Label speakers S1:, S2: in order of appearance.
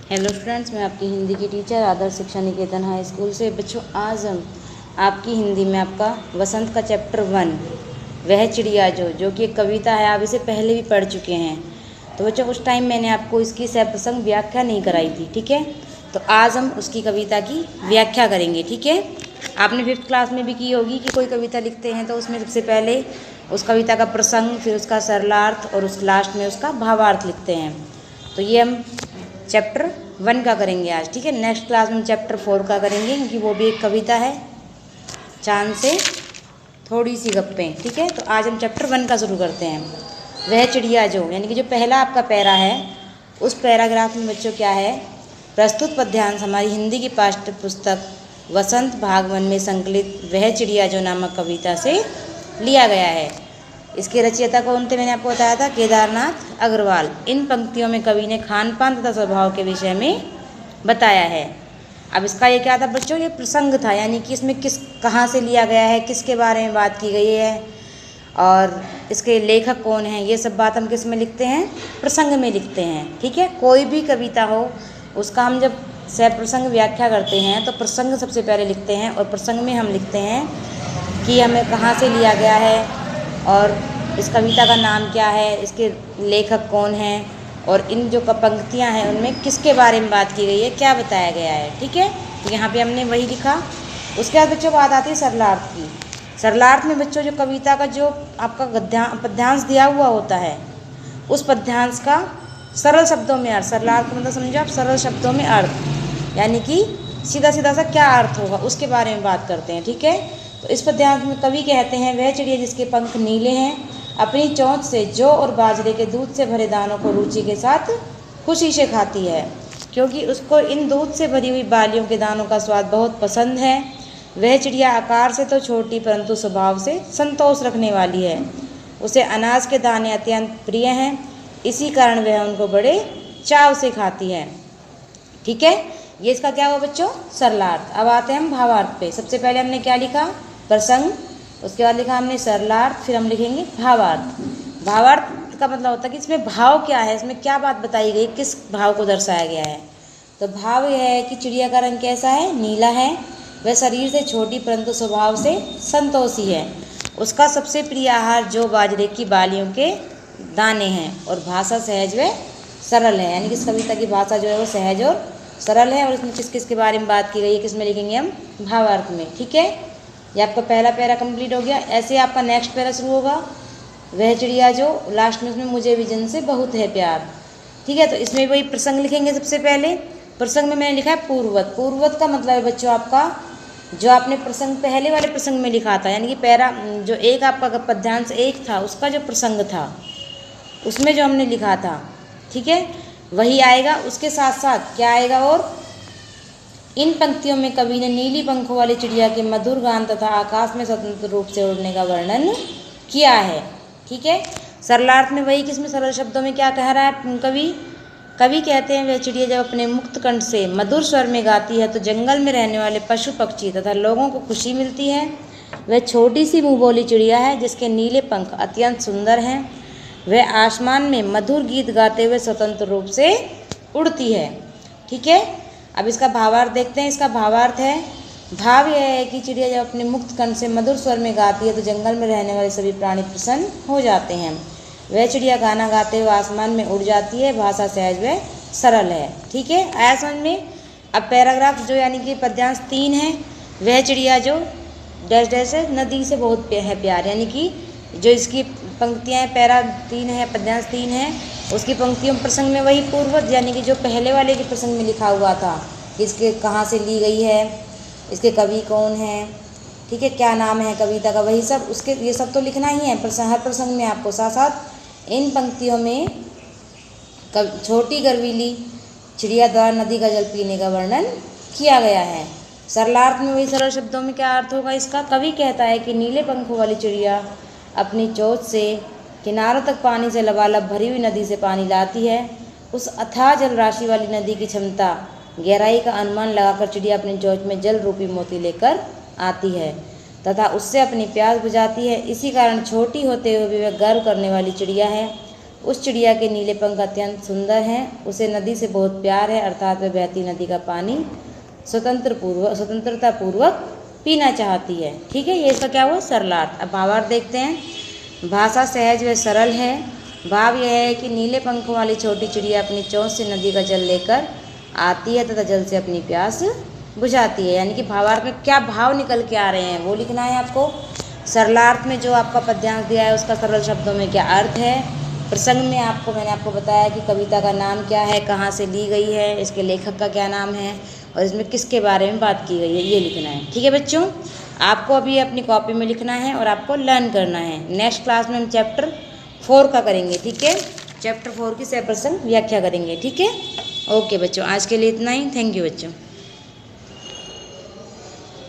S1: Hello students, मैं आपकी हिंदी की टीचर आदर्श शिक्षा निकेतन हाई स्कूल से। बच्चों, आज हम आपकी हिंदी में आपका वसंत का चैप्टर 1 वह चिड़िया जो कि एक कविता है। आप इसे पहले भी पढ़ चुके हैं। तो बच्चों, उस टाइम मैंने आपको इसकी सप्रसंग व्याख्या नहीं कराई थी, ठीक है। तो आज हम उसकी कविता की व्याख्या करेंगे, ठीक है। आपने 5th क्लास में भी की होगी कि कोई कविता लिखते हैं तो उसमें सबसे पहले उस कविता का प्रसंग, फिर उसका सरलार्थ और उस लास्ट में उसका भावार्थ लिखते हैं। तो ये हम चैप्टर 1 का करेंगे आज, ठीक है। नेक्स्ट क्लास में चैप्टर 4 का करेंगे, क्योंकि वो भी एक कविता है, चांद से थोड़ी सी गप्पें, ठीक है। तो आज हम चैप्टर 1 का शुरू करते हैं। वह चिड़िया जो, यानी कि जो पहला आपका पैरा है, उस पैराग्राफ में बच्चों क्या है, प्रस्तुत पद्यांश हमारी हिंदी की पाठ्य पुस्तक वसंत भाग 1 में संकलित वह चिड़िया जो नामक कविता से लिया गया है। इसके रचयिता कौन थे, मैंने आपको बताया था, केदारनाथ अग्रवाल। इन पंक्तियों में कवि ने खान पान तथा स्वभाव के विषय में बताया है। अब इसका ये क्या था बच्चों, ये प्रसंग था, यानी कि इसमें कहाँ से लिया गया है, किसके बारे में बात की गई है और इसके लेखक कौन हैं, ये सब बात हम किस में लिखते हैं, प्रसंग में लिखते हैं, ठीक है। कोई भी कविता हो, उसका हम जब सप्रसंग व्याख्या करते हैं तो प्रसंग सबसे पहले लिखते हैं, और प्रसंग में हम लिखते हैं कि हमें कहाँ से लिया गया है और इस कविता का नाम क्या है, इसके लेखक कौन हैं, और इन जो पंक्तियाँ हैं उनमें किसके बारे में बात की गई है, क्या बताया गया है, ठीक है। तो यहाँ पे हमने वही लिखा। उसके बाद बच्चों बात आती है सरलार्थ की। सरलार्थ में बच्चों जो कविता का जो आपका पद्यांश दिया हुआ होता है, उस पद्यांश का सरल शब्दों में अर्थ, सरलार्थ मतलब समझो आप, सरल शब्दों में अर्थ, यानी कि सीधा सीधा सा क्या अर्थ होगा उसके बारे में बात करते हैं, ठीक है। तो इस पद्यांश में कवि कहते हैं, वह चिड़िया जिसके पंख नीले हैं अपनी चोंच से जौ और बाजरे के दूध से भरे दानों को रुचि के साथ खुशी से खाती है, क्योंकि उसको इन दूध से भरी हुई बालियों के दानों का स्वाद बहुत पसंद है। वह चिड़िया आकार से तो छोटी परंतु स्वभाव से संतोष रखने वाली है। उसे अनाज के दाने अत्यंत प्रिय हैं, इसी कारण वह उनको बड़े चाव से खाती है, ठीक है। ये इसका क्या हुआ बच्चों, सरलार्थ। अब आते हैं हम भावार्थ पे। सबसे पहले हमने क्या लिखा, प्रसंग, उसके बाद लिखा हमने सरलार्थ, फिर हम लिखेंगे भावार्थ। भावार्थ का मतलब होता है कि इसमें भाव क्या है, इसमें क्या बात बताई गई, किस भाव को दर्शाया गया है। तो भाव यह है कि चिड़िया का रंग कैसा है, नीला है। वह शरीर से छोटी परंतु स्वभाव से संतोषी है। उसका सबसे प्रिय आहार जो बाजरे की बालियों के दाने हैं, और भाषा सहज व सरल है, यानी कि इस कविता की भाषा जो है वो सहज और सरल है। और इसमें किस किस के बारे में बात की गई है, किस में लिखेंगे हम, भावार्थ में, ठीक है। ये आपका पहला पैरा कंप्लीट हो गया। ऐसे आपका नेक्स्ट पैरा शुरू होगा, वह चिड़िया जो, लास्ट में उसमें मुझे भी जन से बहुत है प्यार, ठीक है। तो इसमें वही प्रसंग लिखेंगे। सबसे पहले प्रसंग में मैंने लिखा है पूर्ववत। पूर्ववत का मतलब है बच्चों आपका, जो आपने प्रसंग पहले वाले प्रसंग में लिखा था, यानी कि पैरा जो एक आपका पद्यांश एक था, उसका जो प्रसंग था उसमें जो हमने लिखा था, ठीक है, वही आएगा। उसके साथ साथ क्या आएगा, और इन पंक्तियों में कवि ने नीली पंखों वाली चिड़िया के मधुर गान तथा आकाश में स्वतंत्र रूप से उड़ने का वर्णन किया है, ठीक है। सरलार्थ में वही, किसमें सरल शब्दों में क्या कह रहा है कवि कहते हैं, वह चिड़िया जब अपने मुक्त कंठ से मधुर स्वर में गाती है तो जंगल में रहने वाले पशु पक्षी तथा लोगों को खुशी मिलती है। वह छोटी सी मुँह बोली चिड़िया है जिसके नीले पंख अत्यंत सुंदर हैं। वह आसमान में मधुर गीत गाते हुए स्वतंत्र रूप से उड़ती है, ठीक है। अब इसका भावार्थ देखते हैं। इसका भावार्थ है, भाव यह है कि चिड़िया जब अपने मुक्त कंठ से मधुर स्वर में गाती है तो जंगल में रहने वाले सभी प्राणी प्रसन्न हो जाते हैं। वह चिड़िया गाना गाते हुए आसमान में उड़ जाती है, भाषा सहज व सरल है, ठीक है। आया समझ में। अब पैराग्राफ जो, यानी कि पद्यांश 3 है, वह चिड़िया जो डैश डैश है नदी से बहुत है प्यार, यानी कि जो इसकी पंक्तियाँ हैं, पैरा 3 है, पद्यांश 3 है, उसकी पंक्तियों प्रसंग में वही पूर्वज, यानी कि जो पहले वाले के प्रसंग में लिखा हुआ था, इसके कहाँ से ली गई है, इसके कवि कौन है, ठीक है, क्या नाम है कविता का, वही सब उसके, ये सब तो लिखना ही है हर प्रसंग में आपको। साथ साथ इन पंक्तियों में छोटी गर्वीली चिड़िया द्वारा नदी का जल पीने का वर्णन किया गया है। सरलार्थ में वही सरल शब्दों में क्या अर्थ होगा इसका, कवि कहता है कि नीले पंखों वाली चिड़िया अपनी चोंच से किनारों तक पानी से लबालब भरी हुई नदी से पानी लाती है। उस अथाह जल राशि वाली नदी की क्षमता गहराई का अनुमान लगाकर चिड़िया अपनी चोंच में जल रूपी मोती लेकर आती है तथा उससे अपनी प्यास बुझाती है। इसी कारण छोटी होते हुए भी वह गर्व करने वाली चिड़िया है। उस चिड़िया के नीले पंख अत्यंत सुंदर हैं, उसे नदी से बहुत प्यार है, अर्थात वह बहती नदी का पानी स्वतंत्रता पूर्वक पीना चाहती है। ठीक है, ये इसका क्या हुआ सरलार्थ। अब भावार्थ देखते हैं। भाषा सहज व सरल है। भाव यह है कि नीले पंखों वाली छोटी चिड़िया अपनी चोंच से नदी का जल लेकर आती है तथा जल से अपनी प्यास बुझाती है। यानी कि भावार्थ में क्या भाव निकल के आ रहे हैं वो लिखना है आपको। सरलार्थ में जो आपका पद्यांश दिया है उसका सरल शब्दों में क्या अर्थ है। प्रसंग में मैंने आपको बताया कि कविता का नाम क्या है, कहाँ से ली गई है, इसके लेखक का क्या नाम है और इसमें किसके बारे में बात की गई है, ये लिखना है। ठीक है बच्चों, आपको अभी अपनी कॉपी में लिखना है और आपको लर्न करना है। नेक्स्ट क्लास में हम चैप्टर 4 का करेंगे। ठीक है, चैप्टर 4 की सह प्रसंग व्याख्या करेंगे। ठीक है, ओके बच्चों, आज के लिए इतना ही। थैंक यू बच्चों।